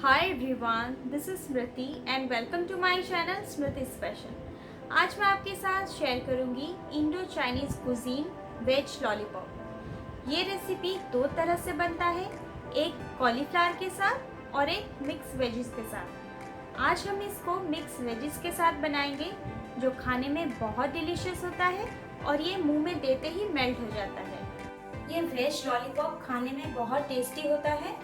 Hi everyone, this is Smriti and welcome to my channel Smriti special. आज मैं आपके साथ शेयर करूंगी Indo Chinese cuisine veg lollipop. ये रेसिपी दो तरह से बनता है, एक कॉलीफ्लावर के साथ और एक मिक्स वेजिस के साथ। आज हम इसको मिक्स वेजिस के साथ बनाएंगे जो खाने में बहुत डिलीशियस होता है और ये मुंह में देते ही मेल्ट हो जाता है। ये वेज लॉलीपॉप खाने में बहुत टेस्टी होता है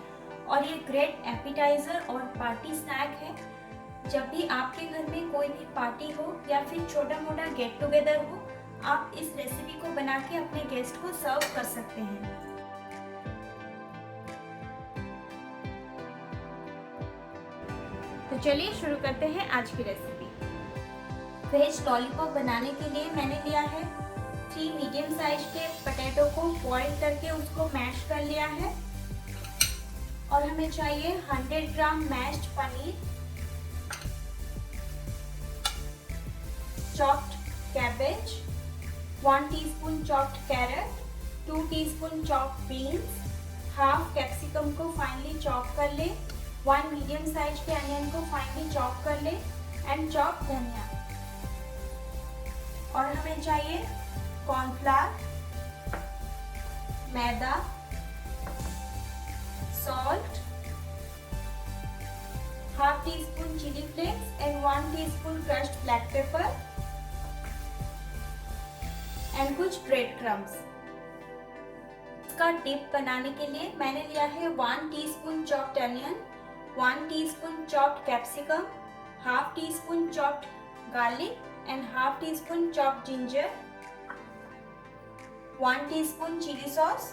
और ये ग्रेट एपिटाइजर और पार्टी स्नैक है। जब भी आपके घर में कोई भी पार्टी हो या फिर छोटा मोटा गेट टुगेदर हो, आप इस रेसिपी को बना के अपने गेस्ट को सर्व कर सकते हैं। तो चलिए शुरू करते हैं आज की रेसिपी। वेज लॉलीपॉप बनाने के लिए मैंने लिया है 3 मीडियम साइज के पोटैटो को बॉईल करके उसको मैश कर लिया है। और हमें चाहिए 100 gram mashed paneer, chopped cabbage, 1 teaspoon chopped carrot, 2 teaspoon chopped beans, half capsicum को फाइनली चॉप कर ले, 1 मीडियम साइज के अनियन को फाइनली चॉप कर ले एंड चॉप धनिया। और हमें चाहिए cornflour, maida, salt, half teaspoon chili flakes and 1 teaspoon crushed black pepper and कुछ bread crumbs। इसका डिप बनाने के लिए मैंने लिया है 1 teaspoon chopped onion, 1 teaspoon chopped capsicum, half teaspoon chopped garlic and half teaspoon chopped ginger, 1 teaspoon chili sauce,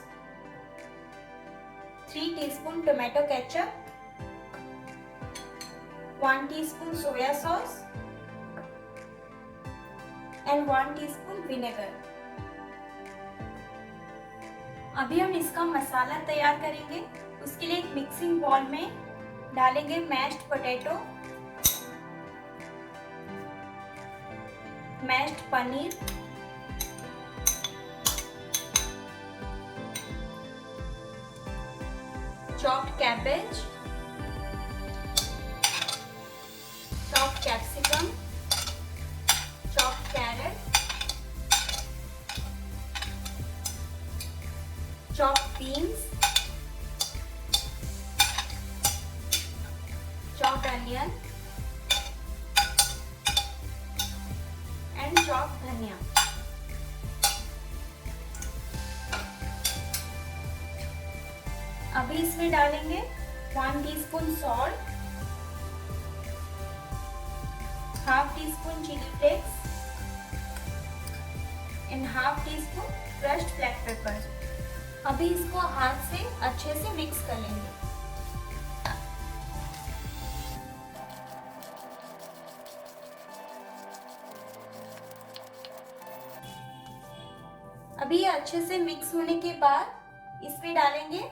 3 teaspoon tomato ketchup, 1 teaspoon soya sauce and 1 teaspoon vinegar। अभी हम इसका मसाला तैयार करेंगे। उसके लिए एक मिक्सिंग बाउल में डालेंगे mashed potato, mashed paneer, chopped cabbage, chopped capsicum, chopped carrot, chopped beans, chopped onion and chopped dhania। अभी इसमें डालेंगे 1 teaspoon salt, half teaspoon chilli flakes and half teaspoon crushed black pepper. अभी इसको हाथ से अच्छे से मिक्स कर लेंगे। अभी ये अच्छे से मिक्स होने के बाद इसमें डालेंगे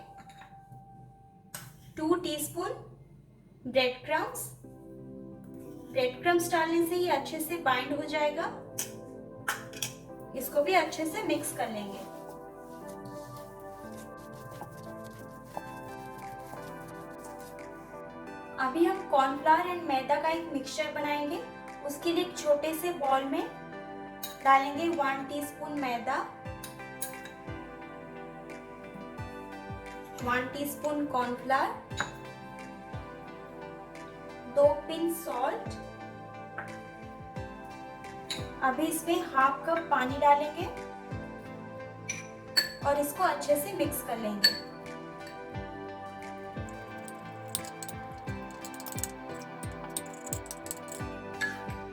2 teaspoon bread crumbs. Bread crumbs डालने से ये अच्छे से बाइंड हो जाएगा। इसको भी अच्छे से मिक्स कर लेंगे। अभी हम कॉर्नफ्लावर एंड मैदा का एक मिक्सचर बनाएंगे। उसके लिए एक छोटे से बॉल में डालेंगे 1 टीस्पून मैदा, 1 टीस्पून कॉर्नफ्लावर, 2 पिंच सॉल्ट। अभी इसमें हाफ कप पानी डालेंगे और इसको अच्छे से मिक्स कर लेंगे।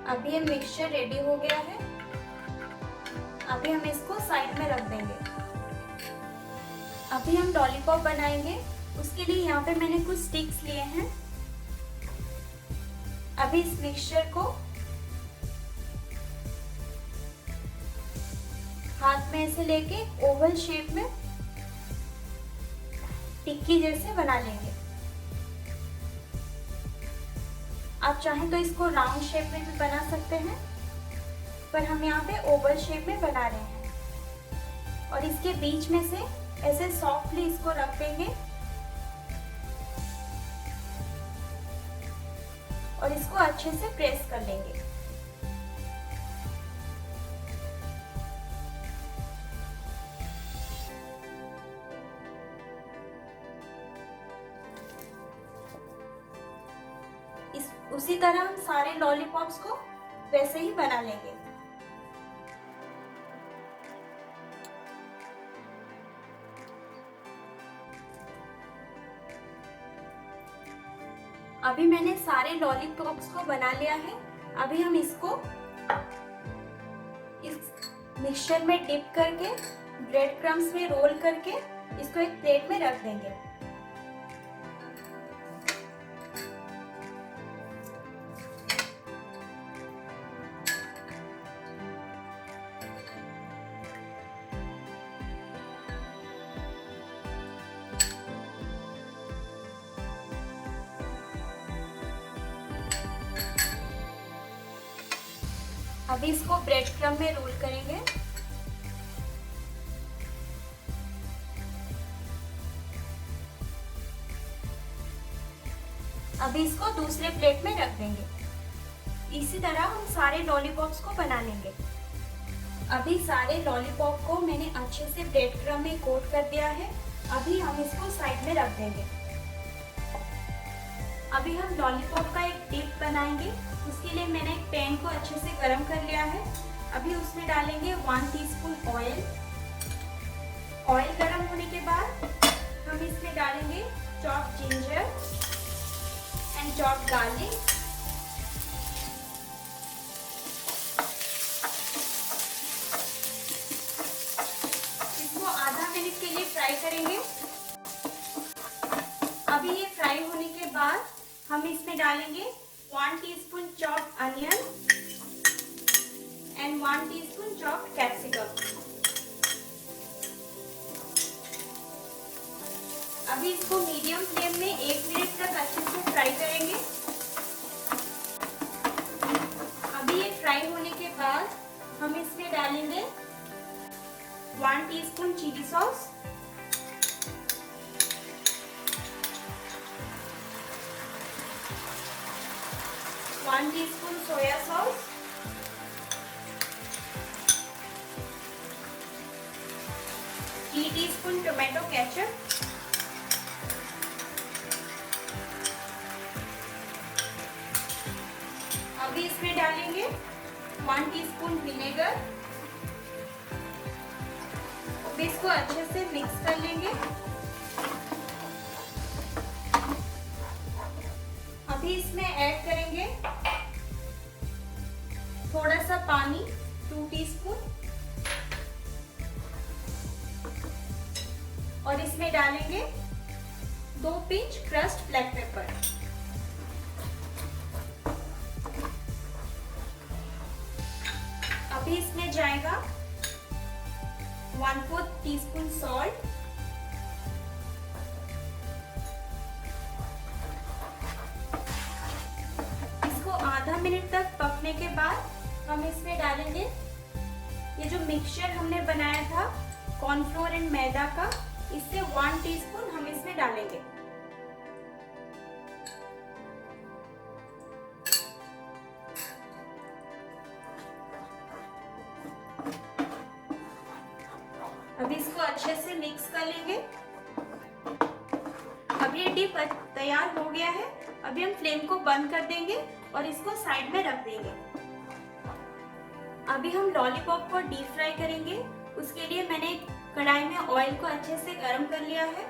अभी ये मिक्सचर रेडी हो गया है। अभी हम इसको साइड में रख देंगे। अभी हम लॉलीपॉप बनाएंगे। उसके लिए यहाँ पे मैंने कुछ स्टिक्स लिए हैं। अभी इस मिक्सचर को हाथ में ऐसे लेके ओवल शेप में टिक्की जैसे बना लेंगे। आप चाहें तो इसको राउंड शेप में भी बना सकते हैं, पर हम यहाँ पे ओवल शेप में बना रहे हैं। और इसके बीच में से ऐसे सॉफ्टली इसको रख देंगे और इसको अच्छे से प्रेस कर लेंगे। उसी तरह हम सारे लॉलीपॉप्स को वैसे ही बना लेंगे। अभी मैंने सारे लॉलीपॉप्स को बना लिया है। अभी हम इसको इस मिक्सचर में डिप करके ब्रेड क्रम्स में रोल करके इसको एक प्लेट में रख देंगे। अभी इसको ब्रेड क्रम्ब में रोल करेंगे। अभी इसको दूसरे प्लेट में रख देंगे। इसी तरह हम सारे लॉलीपॉप्स को बना लेंगे। अभी सारे लॉलीपॉप को मैंने अच्छे से ब्रेड क्रम्ब में कोट कर दिया है। अभी हम इसको साइड में रख देंगे। अभी हम लॉलीपॉप का एक डिप बनाएंगे। उसके लिए मैंने एक पैन को अच्छे से गर्म कर लिया है। अभी उसमें डालेंगे 1 टीस्पून ऑयल। ऑयल गर्म होने के बाद हम इसमें डालेंगे chopped ginger and chopped garlic. इसको आधा मिनट के लिए फ्राई करेंगे। अभी ये फ्राई होने के बाद हम इसमें डालेंगे 1 teaspoon chopped onion and 1 teaspoon chopped capsicum. अभी इसको मीडियम फ्लेम में 1 मिनट तक अच्छे से फ्राई करेंगे। अभी ये फ्राई होने के बाद हम इसमें डालेंगे 1 teaspoon chilli sauce, 1 teaspoon soya sauce, 3 teaspoon tomato ketchup, अभी इसमें डालेंगे 1 टीस्पून विनेगर। अभी इसको अच्छे से मिक्स कर लेंगे। अभी इसमें ऐड करेंगे थोड़ा सा पानी, 2 टीस्पून, और इसमें डालेंगे 2 पिंच क्रश्ड ब्लैक पेपर। अभी इसमें जाएगा 1/4 टीस्पून सॉल्ट, इसको आधा मिनट तक पकने के बाद हम इसमें डालेंगे ये जो मिक्सचर हमने बनाया था कॉर्नफ्लोर एंड मैदा का, इससे 1 टीस्पून हम इसमें डालेंगे। अभी इसको अच्छे से मिक्स कर लेंगे। अब ये डिप तैयार हो गया है। अभी हम फ्लेम को बंद कर देंगे और इसको साइड में रख देंगे। अभी हम लॉलीपॉप को डीप फ्राई करेंगे। उसके लिए मैंने कढ़ाई में ऑयल को अच्छे से गरम कर लिया है।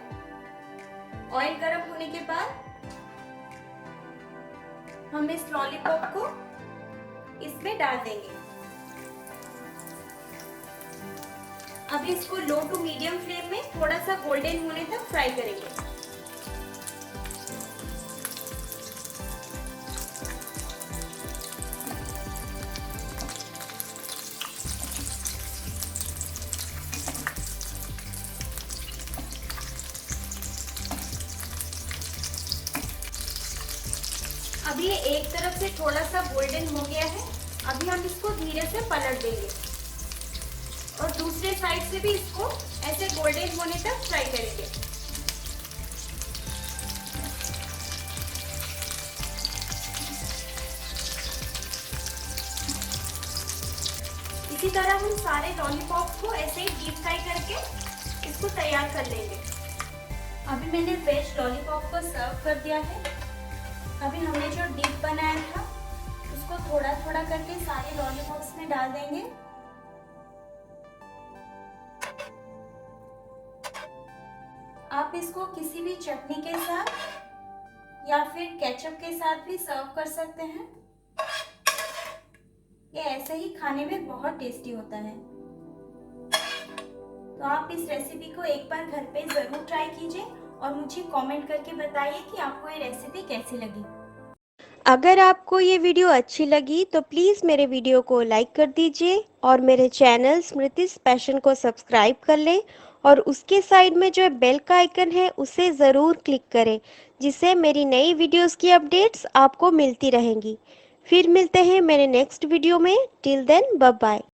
ऑयल गरम होने के बाद हम इस लॉलीपॉप को इसमें डाल देंगे। अभी इसको लो टू मीडियम फ्लेम में थोड़ा सा गोल्डन होने तक फ्राई करेंगे। अभी ये एक तरफ से थोड़ा सा गोल्डन हो गया है। अभी हम इसको धीरे से पलट देंगे और दूसरे साइड से भी इसको ऐसे गोल्डन होने तक फ्राई करेंगे। इसी तरह हम सारे लॉलीपॉप को ऐसे ही डीप फ्राई करके इसको तैयार कर लेंगे। अभी मैंने वेज लॉलीपॉप को सर्व कर दिया है। अभी हमने जो डीप बनाया था उसको थोड़ा थोड़ा करके सारे लॉलीपॉप्स में डाल देंगे। आप इसको किसी भी चटनी के साथ या फिर केचप के साथ भी सर्व कर सकते हैं। ये ऐसे ही खाने में बहुत टेस्टी होता है। तो आप इस रेसिपी को एक बार घर पे ज़रूर ट्राई कीजिए और मुझे कमेंट करके बताइए कि आपको ये रेसिपी कैसी लगी। अगर आपको ये वीडियो अच्छी लगी तो प्लीज़ मेरे वीडियो को लाइक कर दीजिए और मेरे चैनल स्मृतिस पैशन को सब्सक्राइब कर लें और उसके साइड में जो बेल का आइकन है उसे ज़रूर क्लिक करें, जिससे मेरी नई वीडियोस की अपडेट्स आपको मिलती रहेंगी। फिर मिलते हैं मेरे नेक्स्ट वीडियो में। Till then bye bye.